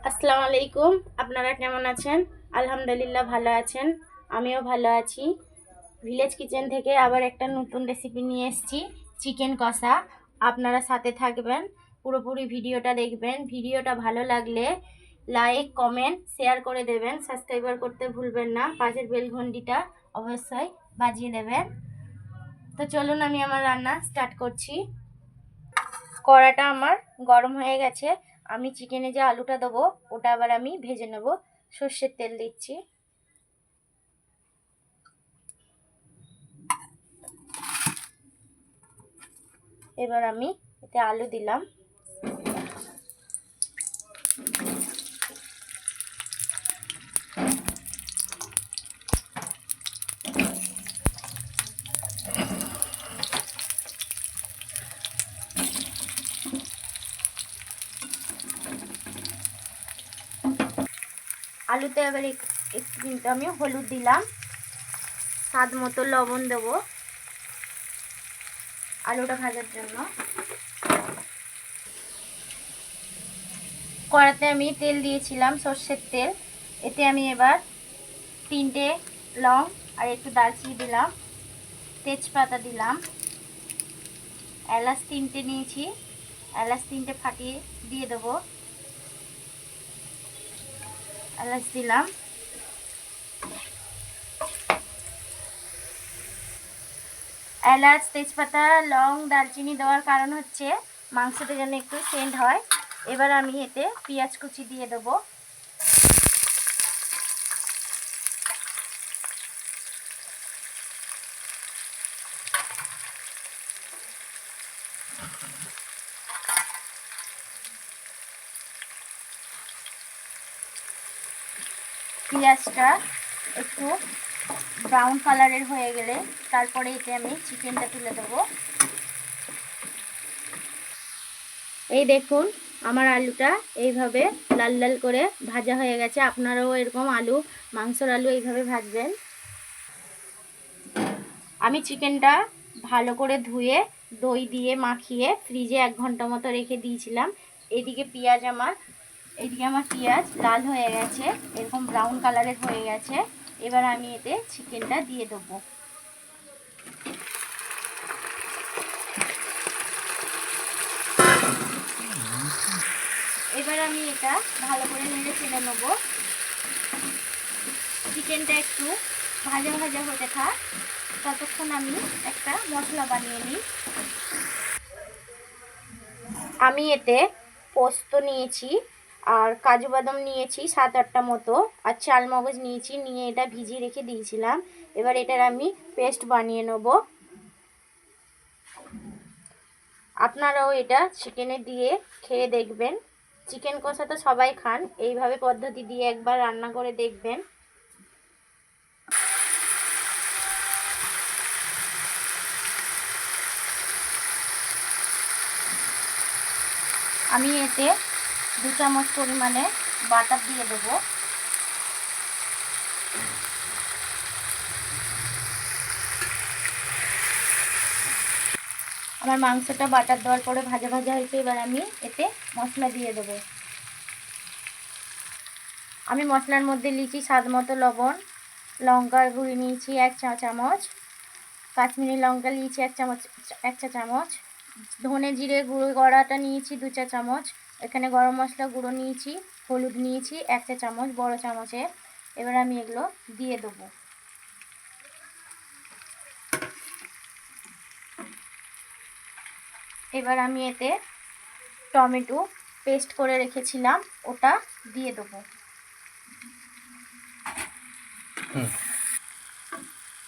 আসসালামু আলাইকুম। আপনারা কেমন আছেন? আলহামদুলিল্লাহ ভালো আছেন, আমিও ভালো আছি। ভিলেজ কিচেন থেকে আবার একটা নতুন রেসিপি নিয়ে এসেছি, চিকেন কষা। আপনারা সাথে থাকবেন, পুরোপুরি ভিডিওটা দেখবেন। ভিডিওটা ভালো লাগলে লাইক, কমেন্ট, শেয়ার করে দেবেন। সাবস্ক্রাইবার করতে ভুলবেন না, পাশের বেল ঘন্টিটা অবশ্যই বাজিয়ে দেবেন। তো চলুন আমি আমার রান্না স্টার্ট করছি। কড়াটা আমার গরম হয়ে গেছে। আমি চিকেনে যে আলুটা দেবো ওটা আবার আমি ভেজে নেব। সর্ষের তেল দিচ্ছি। এবার আমি এতে আলু দিলাম। আলুতে এবার একটু কিন্তু আমি হলুদ দিলাম, স্বাদ মতো লবণ দেবো আলুটা ভাজার জন্য। কড়াতে আমি তেল দিয়েছিলাম, সর্ষের তেল। এতে আমি এবার 3টে লং আর একটু দারচিনি দিলাম, তেজপাতা দিলাম, এলাচ 3টে নিয়েছি, এলাচ 3টে ফাটিয়ে দিয়ে দেবো। এলাচ দিলাম। এলাচ, তেজপাতা, লং, দারচিনি দেওয়ার কারণ হচ্ছে মাংসটা যেন একটু সেন্ট হয়। এবার আমি এতে পেঁয়াজ কুচি দিয়ে দেবো। পেঁয়াজটা একটু ব্রাউন কালারের হয়ে গেলে তারপরে এতে আমি চিকেনটা তুলে দেবো। এই দেখুন আমার আলুটা এইভাবে লাল লাল করে ভাজা হয়ে গেছে। আপনারাও এরকম মাংসর আলু এইভাবে ভাজবেন। আমি চিকেনটা ভালো করে ধুয়ে দই দিয়ে মাখিয়ে ফ্রিজে 1 ঘন্টা মতো রেখে দিয়েছিলাম। এইদিকে আমার পেঁয়াজ লাল হয়ে গেছে, এরকম ব্রাউন কালারের হয়ে গেছে। এবার আমি এতে চিকেনটা দিয়ে দেবো। এবার আমি এটা ভালো করে নেড়ে চেড়ে নেবো। চিকেনটা একটু ভাজা ভাজা হতে থাক, ততক্ষণ আমি একটা মশলা বানিয়ে নিই। আমি এতে পোস্ত নিয়েছি আর কাজু বাদাম নিয়েছি 7-8টা মতো, আর চালমগজ নিয়েছি, নিয়ে এটা ভিজিয়ে রেখে দিয়েছিলাম। এবার এটার আমি পেস্ট বানিয়ে নেব। আপনারাও এটা চিকেনে দিয়ে খেয়ে দেখবেন। চিকেন কষা তো সবাই খান, এইভাবে পদ্ধতি দিয়ে একবার রান্না করে দেখবেন। আমি এতে 2 চামচ পরিমাণে বাটার দিয়ে দেবো। আমার মাংসটা বাটার দেওয়ার পরে ভাজা ভাজা হয়েছে। এবার আমি এতে মশলা দিয়ে দেবো। আমি মশলার মধ্যে নিয়েছি স্বাদ মতো লবণ, লঙ্কার গুঁড়ি নিয়েছি 1 চা চামচ, কাশ্মীরি লঙ্কা নিয়েছি 1 চা চামচ, ধনে জিরে গুঁড়ো গড়াটা নিয়েছি 2 চা চামচ, এখানে গরম মশলা গুঁড়ো নিয়েছি, হলুদ নিয়েছি 1 চা চামচ বড় চামচের। এবার আমি এগুলো দিয়ে দেবো। এবার আমি এতে টমেটো পেস্ট করে রেখেছিলাম ওটা দিয়ে দেবো।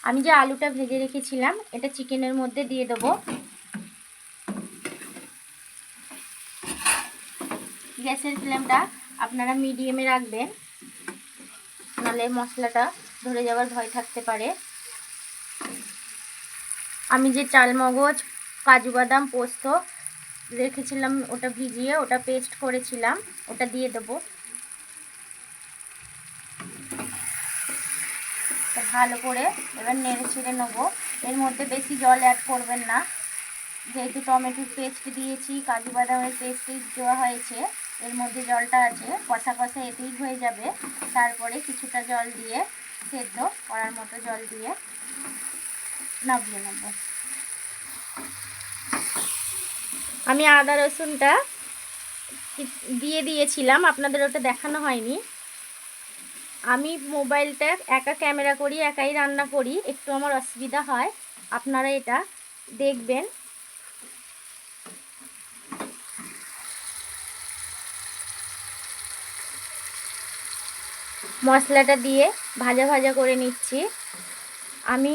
আমি যে আলুটা ভেজে রেখেছিলাম এটা চিকেনের মধ্যে দিয়ে দেবো। গ্যাসের ফ্লেমটা আপনারা মিডিয়ামে রাখবেন, নাহলে মশলাটা ধরে যাওয়ার ভয় থাকতে পারে। আমি যে চালমগজ, কাজু বাদাম, পোস্ত রেখেছিলাম ওটা ভিজিয়ে ওটা পেস্ট করেছিলাম ওটা দিয়ে দেবো। ভালো করে এবার নেড়ে ছেড়ে নেবো। এর মধ্যে বেশি জল অ্যাড করবেন না, যেহেতু টমেটোর পেস্ট দিয়েছি, কাজু বাদামের পেস্ট দেওয়া হয়েছে। এর মধ্যে জলটা আছে, কষা কষা এতেই হয়ে যাবে। তারপরে কিছুটা জল দিয়ে সেদ্ধ করার মতো জল দিয়ে নামিয়ে নেব। আমি আদা রসুনটা দিয়ে দিয়েছিলাম, আপনাদের ওটা দেখানো হয়নি। আমি মোবাইলটা একা ক্যামেরা করি, একাই রান্না করি, একটু আমার অসুবিধা হয়, আপনারা এটা দেখবেন। মশলাটা দিয়ে ভাজা ভাজা করে নিচ্ছি। আমি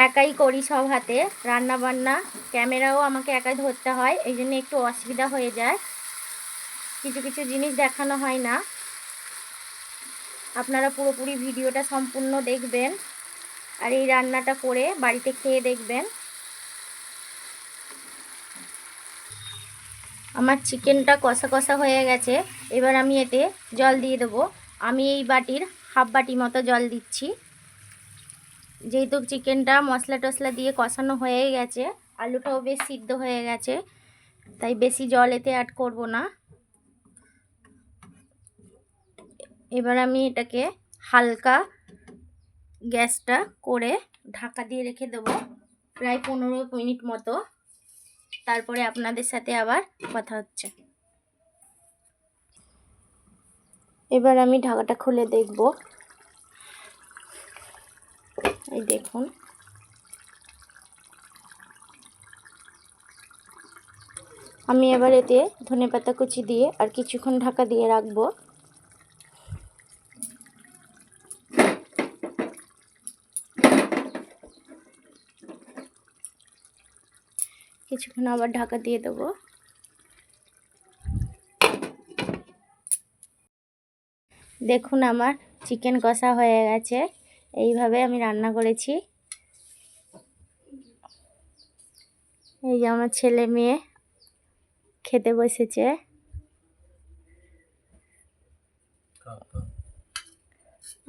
একাই করি সব হাতে রান্না বান্না, ক্যামেরাও আমাকে একাই ধরতে হয়, এই জন্য একটু অসুবিধা হয়ে যায়, কিছু কিছু জিনিস দেখানো হয় না। আপনারা পুরোপুরি ভিডিওটা সম্পূর্ণ দেখবেন আর এই রান্নাটা করে বাড়িতে খেয়ে দেখবেন। আমার চিকেনটা কষা কষা হয়ে গেছে, এবার আমি এতে জল দিয়ে দেবো। আমি এই বাটির হাফ বাটি মতো জল দিচ্ছি, যেহেতু চিকেনটা মশলা টশলা দিয়ে কষানো হয়ে গেছে, আলুটাও বেশ সিদ্ধ হয়ে গেছে, তাই বেশি জল এতে অ্যাড করব না। এবার আমি এটাকে হালকা গ্যাসটা করে ঢাকা দিয়ে রেখে দেবো প্রায় 15 মিনিট মতো। তারপরে আপনাদের সাথে আবার কথা হচ্ছে। এবার আমি ঢাকাটা খুলে দেখব, এই দেখুন আমি এবার এতে ধনেপাতা কুচি দিয়ে আর কিছুক্ষণ ঢাকা দিয়ে রাখবো। কিছুক্ষণ আবার ঢাকা দিয়ে দেবো। দেখুন আমার চিকেন কষা হয়ে গেছে, এইভাবে আমি রান্না করেছি। এই যে আমার ছেলে মেয়ে খেতে বসেছে,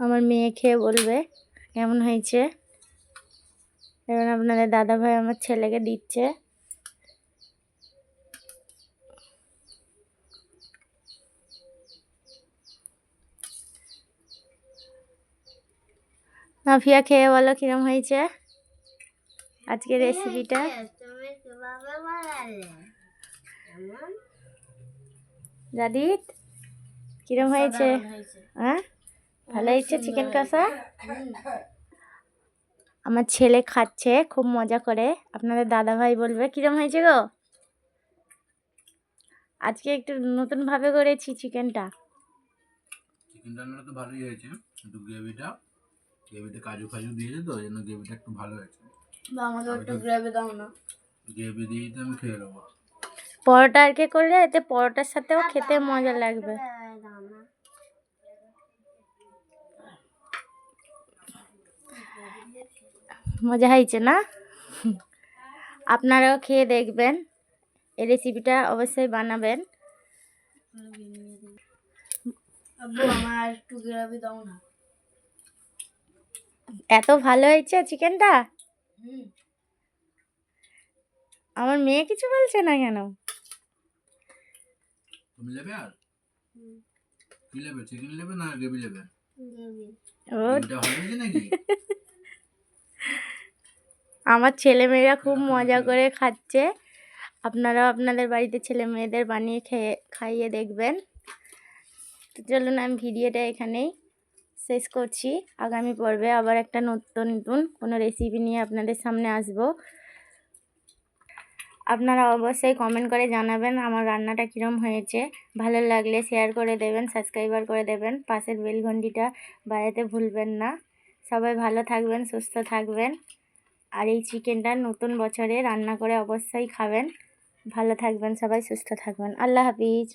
আমার মেয়ে খেয়ে বলবে কেমন হয়েছে। এবার আপনাদের দাদা ভাই আমার ছেলেকে দিচ্ছে। নাফিয়া খেয়ে বলো কিরম হয়েছে আজকে রেসিপিটা। জাদিদ কিরম হয়েছে? হ্যাঁ ভালো হয়েছে চিকেন কষা। আমার ছেলে খাচ্ছে খুব মজা করে, আপনাদের দাদা ভাই বলবে কিরম হয়েছে গো। আজকে একটু নতুন ভাবে করেছি চিকেনটা। চিকেনটা তো ভালোই হয়েছে, কিন্তু গ্রেভিটা কাজু ফাজু দিয়েছে তো, ওই জন্য গ্রেভিটা একটু ভালো হয়েছে। আমাকে একটু গ্রেভি দাও না। গ্রেভি দিয়ে তো আমি খেয়ে নেবো। পরোটা আর কি করলে এতে পরোটার সাথেও খেতে মজা লাগবে। মজা হয়েছে না? আপনারাও খেয়ে দেখবেন, এই রেসিপিটা অবশ্যই বানাবেন। আমার একটু গ্রেভি দাও না। এত ভালো হয়েছে চিকেনটা, আমার মেয়ে কিছু বলছে না কেন? তুমি নেবে আর কি নেবে, চিকেন নেবে না গ্রেভি নেবে? এটা ভালো হয়েছে নাকি? আমার ছেলে মেয়েরা খুব মজা করে খাচ্ছে, আপনারাও আপনাদের বাড়িতে ছেলে মেয়েদের বানিয়ে খাইয়ে দেখবেন। তো চলুন আমি ভিডিওটা এখানেই শেষ করছি। আগামী পর্বে আবার একটা নতুন কোনো রেসিপি নিয়ে আপনাদের সামনে আসব। আপনারা অবশ্যই কমেন্ট করে জানাবেন আমার রান্নাটা কীরকম হয়েছে। ভালো লাগলে শেয়ার করে দেবেন, সাবস্ক্রাইবার করে দেবেন, পাশের বেল ঘন্টিটা বাজাতে ভুলবেন না। সবাই ভালো থাকবেন, সুস্থ থাকবেন, আর এই চিকেনটা নতুন বছরে রান্না করে অবশ্যই খাবেন। ভালো থাকবেন সবাই, সুস্থ থাকবেন। আল্লাহ হাফিজ।